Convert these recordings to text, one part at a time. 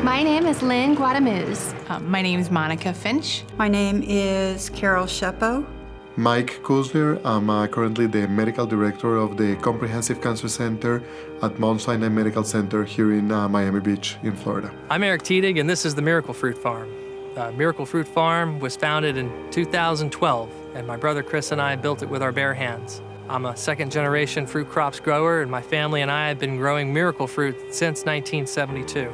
My name is Lynn Guadamuz. My name is Monica Finch. My name is Carol Sheppo. Mike Cusnir. I'm currently the medical director of the Comprehensive Cancer Center at Mount Sinai Medical Center here in Miami Beach in Florida. I'm Eric Tiedig, and this is the Miracle Fruit Farm. Miracle Fruit Farm was founded in 2012, and my brother Chris and I built it with our bare hands. I'm a second-generation fruit crops grower, and my family and I have been growing miracle fruit since 1972.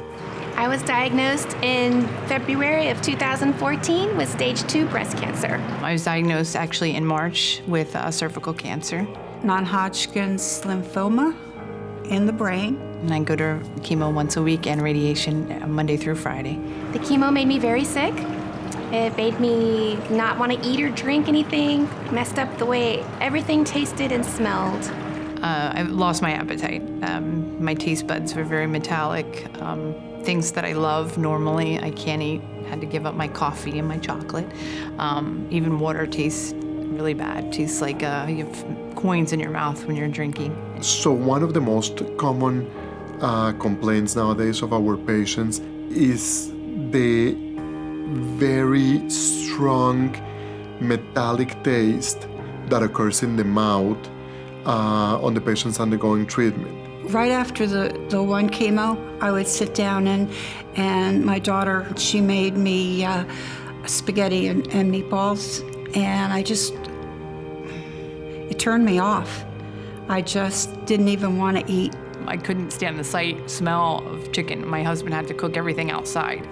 I was diagnosed in February of 2014 with stage 2 breast cancer. I was diagnosed actually in March with cervical cancer. Non-Hodgkin's lymphoma in the brain. And I go to chemo once a week and radiation Monday through Friday. The chemo made me very sick. It made me not want to eat or drink anything, messed up the way everything tasted and smelled. I lost my appetite. My taste buds were very metallic. Things that I love normally, I can't eat. Had to give up my coffee and my chocolate. Even water tastes really bad. Tastes like you have coins in your mouth when you're drinking. So one of the most common complaints nowadays of our patients is the very strong metallic taste that occurs in the mouth on the patients undergoing treatment. Right after the one chemo, I would sit down and my daughter, she made me spaghetti and meatballs, and it turned me off. I just didn't even want to eat. I couldn't stand the smell of chicken. My husband had to cook everything outside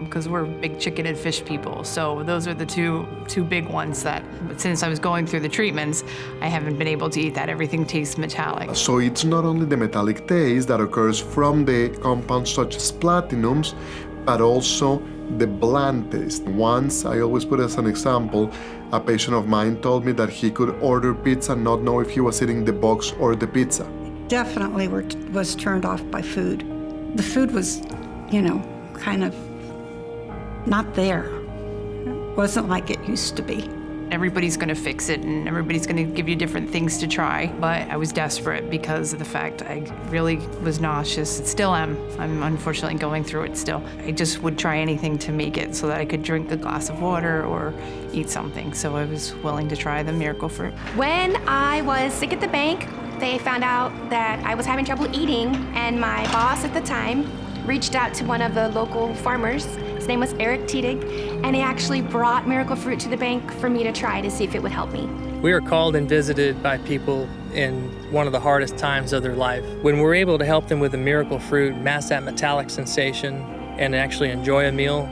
because we're big chicken and fish people. So those are the two big ones but since I was going through the treatments, I haven't been able to eat that. Everything tastes metallic. So it's not only the metallic taste that occurs from the compounds such as platinums, but also the bland taste. Once, I always put as an example, a patient of mine told me that he could order pizza and not know if he was eating the box or the pizza. Definitely was turned off by food. The food was, kind of not there. It wasn't like it used to be. Everybody's going to fix it and everybody's going to give you different things to try. But I was desperate because of the fact I really was nauseous. Still am. I'm unfortunately going through it still. I just would try anything to make it so that I could drink a glass of water or eat something. So I was willing to try the miracle fruit. When I was sick at the bank, they found out that I was having trouble eating, and my boss at the time reached out to one of the local farmers. His name was Eric Tiedig, and he actually brought miracle fruit to the bank for me to try to see if it would help me. We are called and visited by people in one of the hardest times of their life. When we're able to help them with the miracle fruit, mask that metallic sensation, and actually enjoy a meal,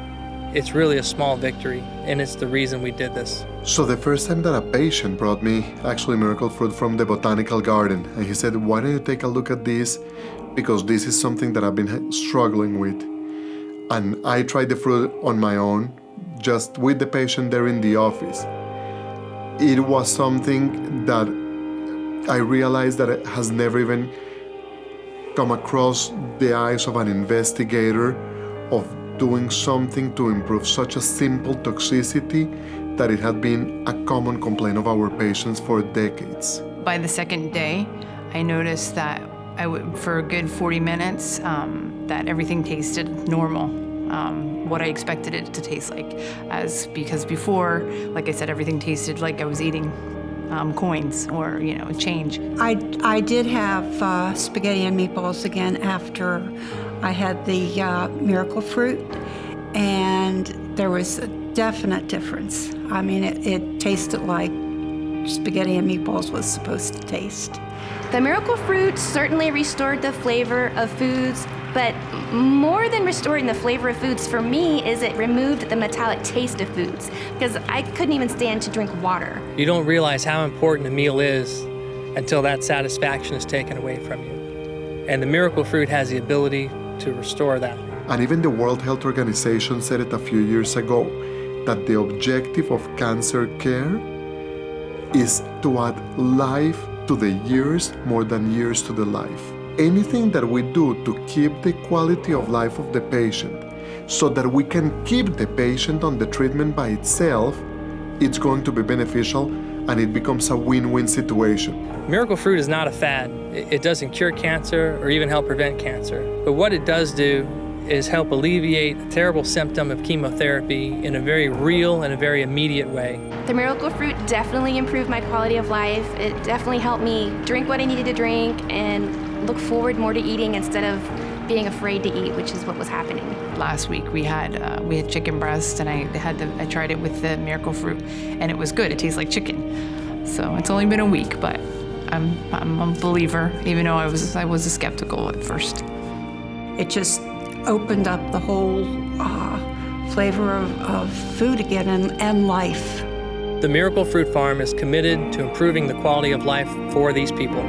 it's really a small victory, and it's the reason we did this. So the first time that a patient brought me actually miracle fruit from the botanical garden, and he said, why don't you take a look at this? Because this is something that I've been struggling with. And I tried the fruit on my own, just with the patient there in the office. It was something that I realized that it has never even come across the eyes of an investigator of doing something to improve such a simple toxicity that it had been a common complaint of our patients for decades. By the second day, I noticed that for a good 40 minutes, that everything tasted normal, what I expected it to taste like. Because before, like I said, everything tasted like I was eating coins or, change. I did have spaghetti and meatballs again after I had the miracle fruit, and there was a definite difference. I mean, it tasted like spaghetti and meatballs was supposed to taste. The miracle fruit certainly restored the flavor of foods, but more than restoring the flavor of foods for me is it removed the metallic taste of foods, because I couldn't even stand to drink water. You don't realize how important a meal is until that satisfaction is taken away from you. And the miracle fruit has the ability to restore that. And even the World Health Organization said it a few years ago, that the objective of cancer care is to add life to the years more than years to the life. Anything that we do to keep the quality of life of the patient so that we can keep the patient on the treatment by itself, it's going to be beneficial and it becomes a win-win situation. Miracle fruit is not a fad. It doesn't cure cancer or even help prevent cancer. But what it does do is help alleviate the terrible symptom of chemotherapy in a very real and a very immediate way. The miracle fruit definitely improved my quality of life. It definitely helped me drink what I needed to drink and look forward more to eating instead of being afraid to eat, which is what was happening. Last week we had chicken breast, and I tried it with the miracle fruit, and it was good. It tastes like chicken. So it's only been a week, but I'm a believer, even though I was skeptical at first. It just opened up the whole flavor of food again and life. The Miracle Fruit Farm is committed to improving the quality of life for these people.